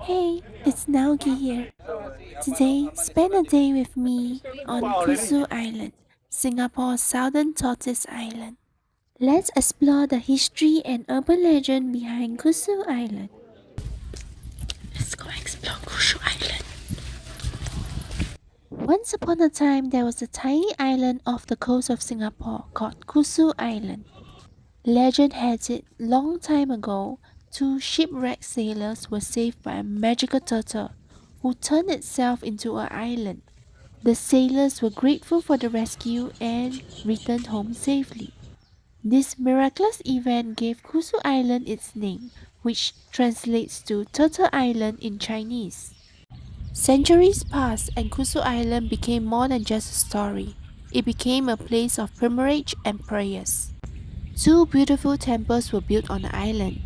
Hey, it's Naoki here. Today, spend a day with me on KUSU Island, Singapore's southern tortoise island. Let's explore the history and urban legend behind KUSU Island. Let's go explore KUSU Island. Once upon a time, there was a tiny island off the coast of Singapore called KUSU Island. Legend has it, long time ago, two shipwrecked sailors were saved by a magical turtle who turned itself into an island. The sailors were grateful for the rescue and returned home safely. This miraculous event gave Kusu Island its name, which translates to Turtle Island in Chinese. Centuries passed and Kusu Island became more than just a story. It became a place of pilgrimage and prayers. Two beautiful temples were built on the island.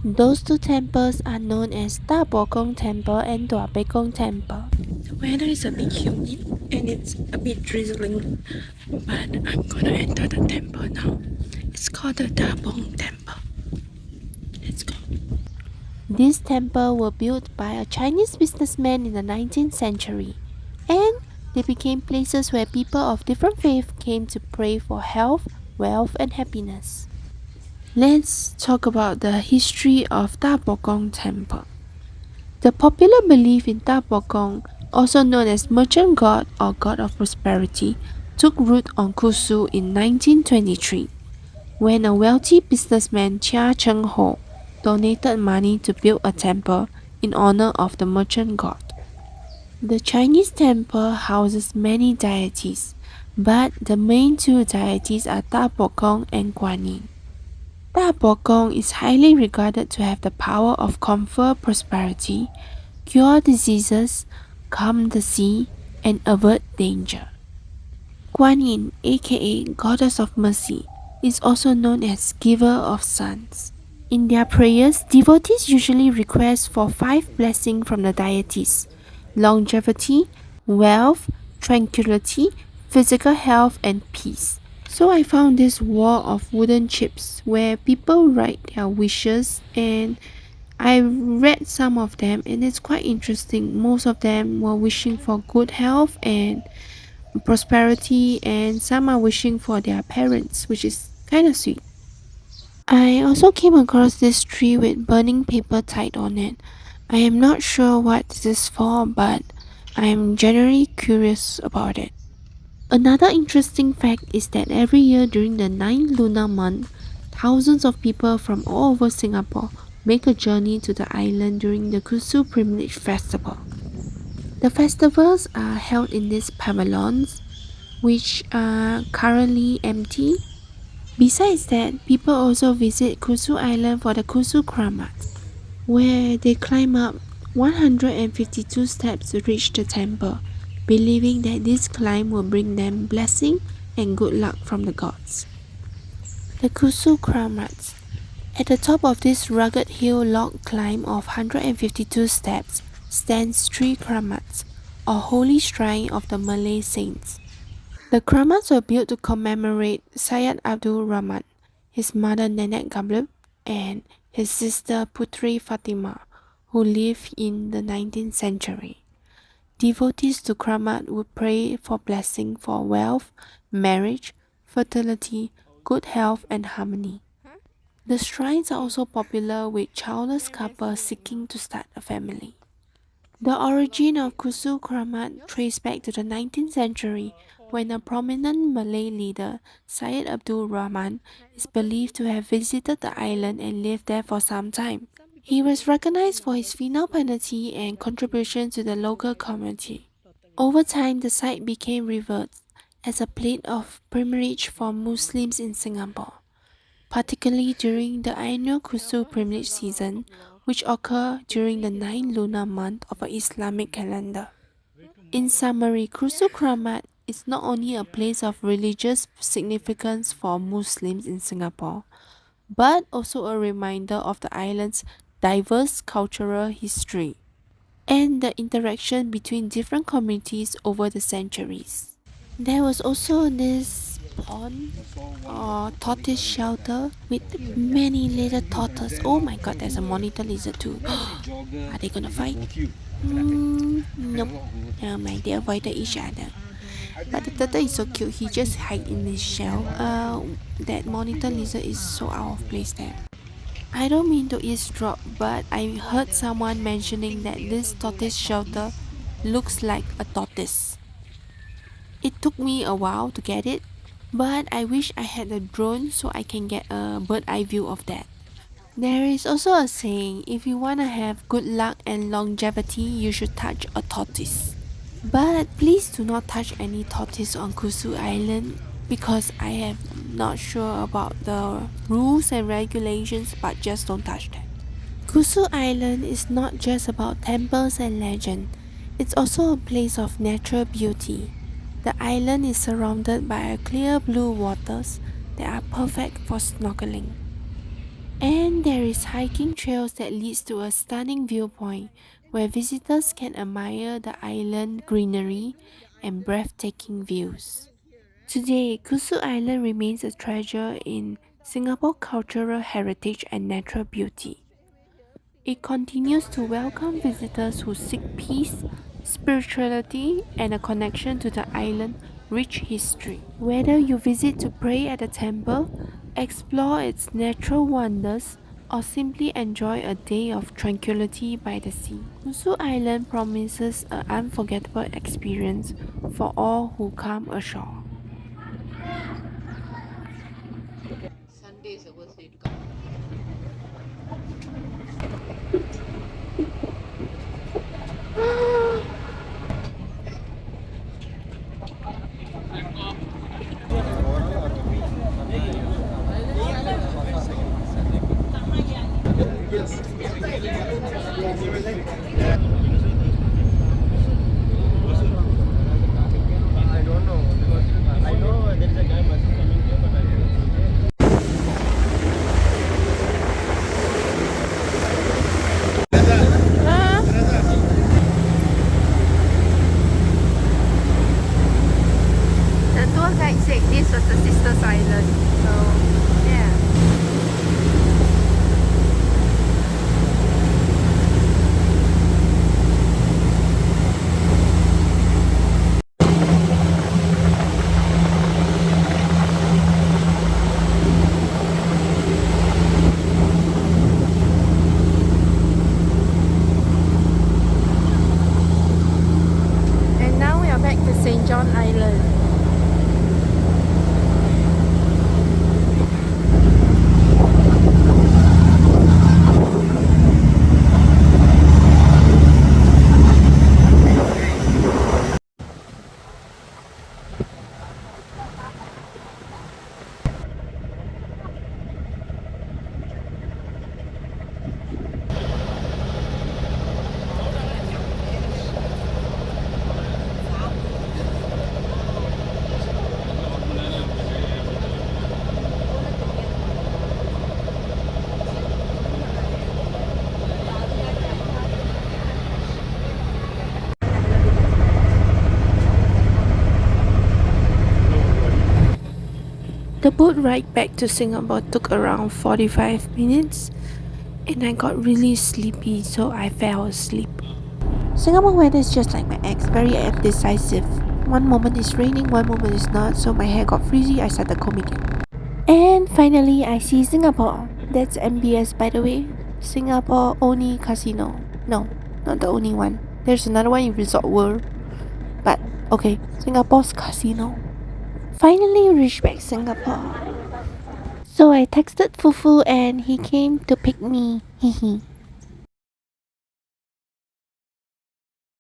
Those two temples are known as Da Bo Gong Temple and Dua Bei Gong Temple. The weather is a bit humid and it's a bit drizzling, but I'm gonna enter the temple now. It's called the Da Bong Temple. Let's go. This temple were built by a Chinese businessman in the 19th century, and they became places where people of different faiths came to pray for health, wealth, and happiness. Let's talk about the history of Da Bo Gong Temple. The popular belief in Da Bo Gong, also known as merchant god or god of prosperity, took root on Kusu in 1923 when a wealthy businessman Chia Cheng Ho donated money to build a temple in honor of the merchant god. The Chinese temple houses many deities, but the main two deities are Da Bo Gong and Guan Yin. Da Bo Gong is highly regarded to have the power of confer prosperity, cure diseases, calm the sea, and avert danger. Guan Yin, aka Goddess of Mercy, is also known as Giver of Sons. In their prayers, devotees usually request for 5 blessings from the deities: longevity, wealth, tranquility, physical health, and peace. So I found this wall of wooden chips where people write their wishes, and I read some of them and it's quite interesting. Most of them were wishing for good health and prosperity, and some are wishing for their parents, which is kind of sweet. I also came across this tree with burning paper tied on it. I am not sure what this is for, but I am generally curious about it. Another interesting fact is that every year during the 9th lunar month, thousands of people from all over Singapore make a journey to the island during the KUSU Privilege Festival. The festivals are held in these pavilions, which are currently empty. Besides that, people also visit KUSU Island for the KUSU Kramat, where they climb up 152 steps to reach the temple, believing that this climb will bring them blessing and good luck from the gods. The KUSU Kramats. At the top of this rugged hill log climb of 152 steps stands 3 kramats, or holy shrine of the Malay saints. The kramats were built to commemorate Syed Abdul Rahman, his mother Nenek Gablib, and his sister Putri Fatima, who lived in the 19th century. Devotees to Kramat would pray for blessing for wealth, marriage, fertility, good health, and harmony. The shrines are also popular with childless couples seeking to start a family. The origin of KUSU Kramat traces back to the 19th century when a prominent Malay leader, Syed Abdul Rahman, is believed to have visited the island and lived there for some time. He was recognized for his filial piety and contribution to the local community. Over time, the site became revered as a place of pilgrimage for Muslims in Singapore, particularly during the annual KUSU pilgrimage season, which occur during the 9th lunar month of an Islamic calendar. In summary, KUSU Kramat is not only a place of religious significance for Muslims in Singapore, but also a reminder of the island's diverse cultural history and the interaction between different communities over the centuries. There was also this pond or tortoise shelter with many little tortoises. Oh my god, there's a monitor lizard too. Are they gonna fight? Nope. Never mind, they avoided each other. But the turtle is so cute, he just hide in his shell. That monitor lizard is so out of place there. I don't mean to eavesdrop, but I heard someone mentioning that this tortoise shelter looks like a tortoise. It took me a while to get it, but I wish I had a drone so I can get a bird eye view of that. There is also a saying, if you want to have good luck and longevity, you should touch a tortoise. But please do not touch any tortoise on KUSU Island because I am not sure about the rules and regulations, but just don't touch them. KUSU Island is not just about temples and legend, it's also a place of natural beauty. The island is surrounded by clear blue waters that are perfect for snorkeling. And there is hiking trails that leads to a stunning viewpoint where visitors can admire the island greenery and breathtaking views. Today, KUSU Island remains a treasure in Singapore cultural heritage and natural beauty. It continues to welcome visitors who seek peace, spirituality, and a connection to the island's rich history. Whether you visit to pray at the temple, explore its natural wonders, or simply enjoy a day of tranquility by the sea, Kusu Island promises an unforgettable experience for all who come ashore. Sunday is the worst day to come. I don't know because I know there is a guy must be coming here, but I don't know. The tour guide said this was the sister's island, so yeah. And now we are back to St. John Island. The boat ride back to Singapore took around 45 minutes and I got really sleepy, so I fell asleep. Singapore weather is just like my ex, very indecisive. One moment it's raining, one moment it's not, so my hair got frizzy, I started combing it. And finally, I see Singapore. That's MBS, by the way. Singapore Only Casino. No, not the only one. There's another one in Resort World. But okay, Singapore's casino. Finally reached back Singapore. So I texted Fufu and he came to pick me. Hehe.